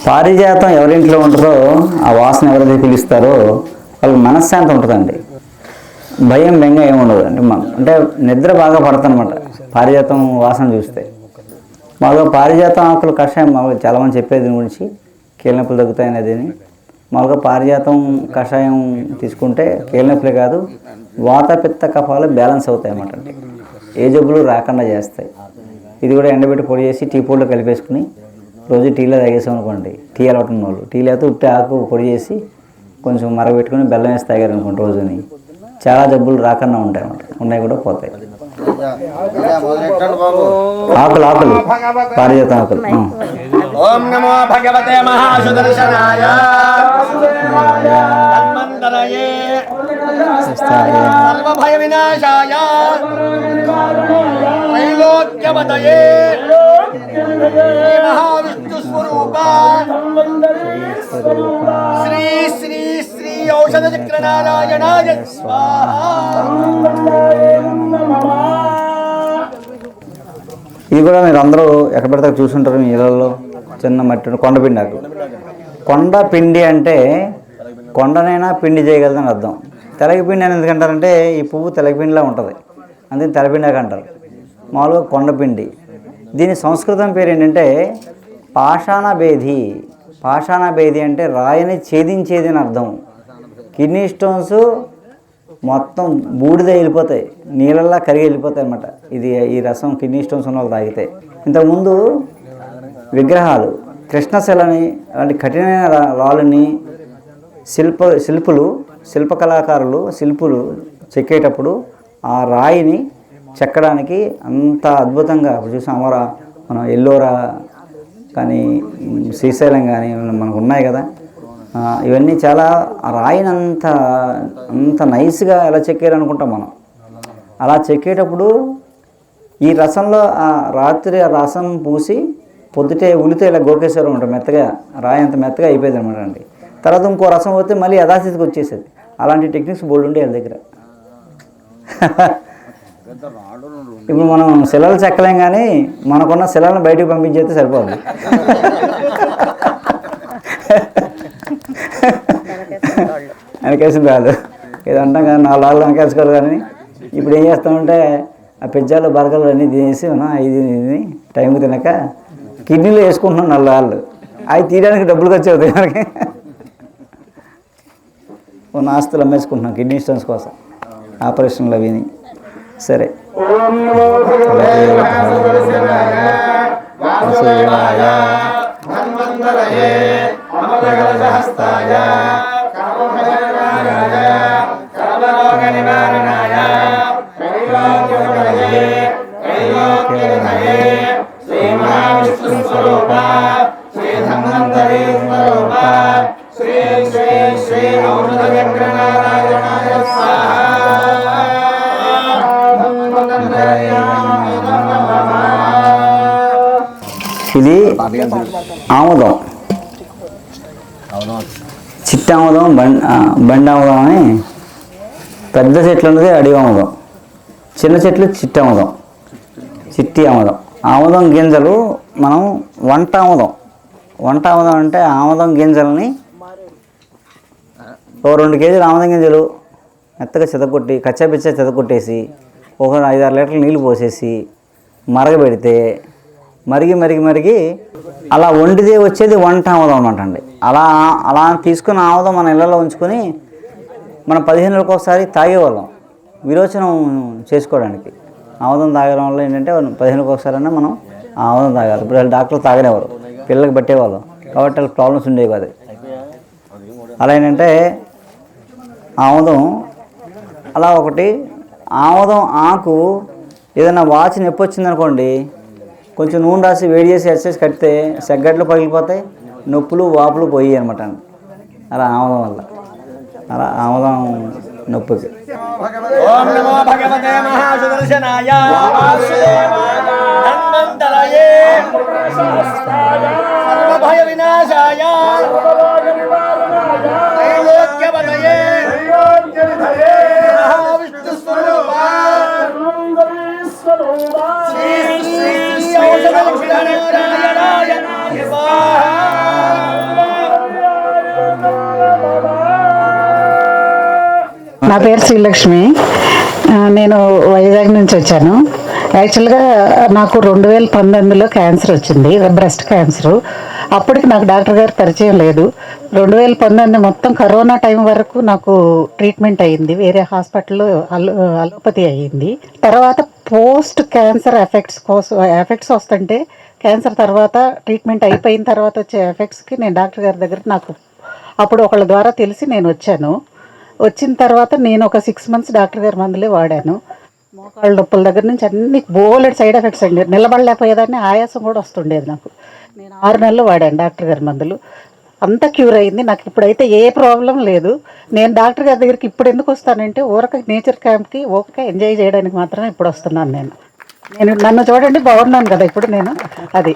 పారిజాతం ఎవరింట్లో ఉంటుందో ఆ వాసన ఎవరైతే పిలుస్తారో వాళ్ళకి మనశ్శాంతి ఉంటుందండి. భయం బెంగ ఏమి ఉండదు. అంటే నిద్ర బాగా పడతానమాట పారిజాతం వాసన చూస్తే. మామూలుగా పారిజాతం ఆకులు కషాయం మామూలుగా చాలామంది చెప్పేది దీని గురించి, కీళ్ళనొప్పులు తగ్గుతాయని. అదేని మామూలుగా పారిజాతం కషాయం తీసుకుంటే కీళ్ళనొప్పులే కాదు, వాతపిత్త కఫాలు బ్యాలెన్స్ అవుతాయి అన్నమాట. అంటే ఏ జబ్బులు రాకుండా చేస్తాయి. ఇది కూడా ఎండబెట్టి పొడి చేసి టీ పొడిలో కలిపేసుకుని రోజు టీలో తాగేసాం అనుకోండి, టీ అలవాటు ఉన్న వాళ్ళు టీ లేకపోతే ఉట్టి ఆకు పొడి చేసి కొంచెం మరగబెట్టుకుని బెల్లం వేసి తాగారు అనుకోండి రోజుని, చాలా జబ్బులు రాకుండా ఉంటాయి అన్నమాట. ఉన్నాయి కూడా పోతాయి. ఆకులు ఆకులు పారిజాతం ఆకులు. ఓం నమో భగవతే మహాసుదర్శనాయ తన్మంతరయే సర్వభయ వినాశాయ త్రైలోక్యవతయే మహావిష్ణు స్వరూప శ్రీ శ్రీ శ్రీ ఔషధ చక్ర నారాయణాయ స్వాహా. ఇది కూడా మీరు అందరూ ఎక్కడ పడితే చూసుంటారు మీ ఇళ్ళల్లో. చిన్న మట్టి కొండపిండి ఆకు. కొండపిండి అంటే కొండనైనా పిండి చేయగలదని అర్థం. తెలగపిండి అని ఎందుకంటారంటే ఈ పువ్వు తెలగపిండిలా ఉంటుంది, అందుకని తెలపిండి ఆకు అంటారు. మామూలుగా కొండపిండి. దీని సంస్కృతం పేరు ఏంటంటే పాషాణభేది. పాషాణభేది అంటే రాయిని ఛేదించేది అని అర్థం. కిడ్నీ స్టోన్స్ మొత్తం బూడిద వెళ్ళిపోతాయి, నీళ్ళల్లా కరిగి వెళ్ళిపోతాయి అన్నమాట. ఈ రసం కిడ్నీ స్టోన్స్ ఉన్న వాళ్ళు తాగితే. ఇంతకుముందు విగ్రహాలు కృష్ణశిలని అలాంటి కఠినమైన రాళ్ళని శిల్పులు చెక్కేటప్పుడు ఆ రాయిని చెక్కడానికి అంత అద్భుతంగా చూసాం. మనం ఎల్లోరా కానీ శ్రీశైలం కానీ మనకు ఉన్నాయి కదా, ఇవన్నీ చాలా రాయిని అంత నైస్గా ఎలా చెక్కారు అనుకుంటాం మనం. అలా చెక్కేటప్పుడు ఈ రసంలో రాత్రి ఆ రసం పూసి పొద్దుటే ఉలితే ఇలా గోకేశ్వరం ఉంటుంది, మెత్తగా రాయి అంత మెత్తగా అయిపోయింది అనమాట అండి. తర్వాత ఇంకో రసం పోతే మళ్ళీ యథాస్థితికి వచ్చేసేది. అలాంటి టెక్నిక్స్ బోల్డ్ ఉండే వాళ్ళ దగ్గర. ఇప్పుడు మనం శిలలు చెక్కలేం కానీ మనకున్న శిలలను బయటకు పంపించేస్తే సరిపోదు. వెనకేసి రాదు ఏదో అంటాం కదా, 4 రాళ్ళు వెనకేసుకోవాలి. కానీ ఇప్పుడు ఏం చేస్తామంటే ఆ పిజ్జాలు బర్గర్లు అన్నీ తినేసి ఇది టైంకి తినక కిడ్నీలో వేసుకుంటున్నాం 4 రాళ్ళు. అవి తీయడానికి డబ్బులు ఖర్చు అవుతాయి మనకి. ఉన్న ఆస్తులు అమ్మేసుకుంటున్నాం కిడ్నీ స్టోన్స్ కోసం, ఆపరేషన్లు అవిని. సరే, ఇది ఆముదం, చిట్టి ఆముదం, బండి ఆముదం అని పెద్ద చెట్లు ఉన్నది అడవి ఆముదం, చిన్న చెట్లు చిట్టి ఆముదం. ఆముదం గింజలు మనం వంట ఆముదం అంటే ఆముదం గింజలని 2 కేజీలు ఆముదం గింజలు మెత్తగా చెదకొట్టి కచ్చాపిచ్చా చెదకొట్టేసి 5-6 లీటర్లు నీళ్ళు పోసేసి మరగబెడితే మరిగి అలా వండితే వచ్చేది వంట ఆముదం అనమాట అండి. అలా తీసుకున్న ఆముదం మన ఇళ్ళలో ఉంచుకొని మనం 15 రోజులకు ఒకసారి తాగేవాళ్ళం విరోచనం చేసుకోవడానికి. ఆముదం తాగడం వల్ల ఏంటంటే 15 రోజులకు ఒకసారైనా మనం ఆముదం తాగాలి. ఇప్పుడు డాక్టర్లు తాగనేవారు, పిల్లలకు పెట్టేవాళ్ళం కాబట్టి వాళ్ళకి ప్రాబ్లమ్స్ ఉండేవి కాదు. అలా ఏంటంటే ఆముదం అలా ఒకటి. ఆముదం ఆకు ఏదైనా వాచి నొప్పి వచ్చిందనుకోండి, కొంచెం నూనె రాసి వేడి చేసి ఎక్సైజ్ కడితే సెగ్గట్లు పగిలిపోతాయి, నొప్పులు వాపులు పోయి అనమాట. అలా ఆముదం వల్ల, అలా ఆముదం నొప్పికి. ఓం నమో భగవతే మహాసుదర్శనాయ ధన్వంతరయే సర్వభయ వినాశాయ త్రైలోక్యవతయే మహావిష్ణు స్వరూప శ్రీ శ్రీ ఔషధ లక్ష్మీ నారాయణాయ స్వాహా. నా పేరు శ్రీలక్ష్మి. నేను వైజాగ్ నుంచి వచ్చాను. యాక్చువల్గా నాకు 2019లో క్యాన్సర్ వచ్చింది, బ్రెస్ట్ క్యాన్సరు. అప్పటికి నాకు డాక్టర్ గారు పరిచయం లేదు. 2019 మొత్తం కరోనా టైం వరకు నాకు ట్రీట్మెంట్ అయ్యింది, వేరే హాస్పిటల్లో అలోపతి అయ్యింది. తర్వాత పోస్ట్ క్యాన్సర్ ఎఫెక్ట్స్ వస్తుంటే క్యాన్సర్ తర్వాత ట్రీట్మెంట్ అయిపోయిన తర్వాత వచ్చే ఎఫెక్ట్స్కి నేను డాక్టర్ గారి దగ్గరికి నాకు అప్పుడు ఒకళ్ళ ద్వారా తెలిసి నేను వచ్చాను. వచ్చిన తర్వాత నేను ఒక 6 months డాక్టర్ గారి మందులే వాడాను. మోకాళ్ళ నొప్పుల దగ్గర నుంచి అన్ని బోలెడ్ సైడ్ ఎఫెక్ట్స్ అండి. నిలబడలేకపోయేదాన్ని, ఆయాసం కూడా వస్తుండేది నాకు. నేను 6 నెలలు వాడాను డాక్టర్ గారి మందులు. అంతా క్యూర్ అయింది నాకు. ఇప్పుడైతే ఏ ప్రాబ్లం లేదు. నేను డాక్టర్ గారి దగ్గరికి ఇప్పుడు ఎందుకు వస్తానంటే ఊరక నేచర్ క్యాంప్కి ఎంజాయ్ చేయడానికి మాత్రమే ఇప్పుడు వస్తున్నాను. నేను నన్ను చూడండి, బాగున్నాను కదా ఇప్పుడు నేను. అది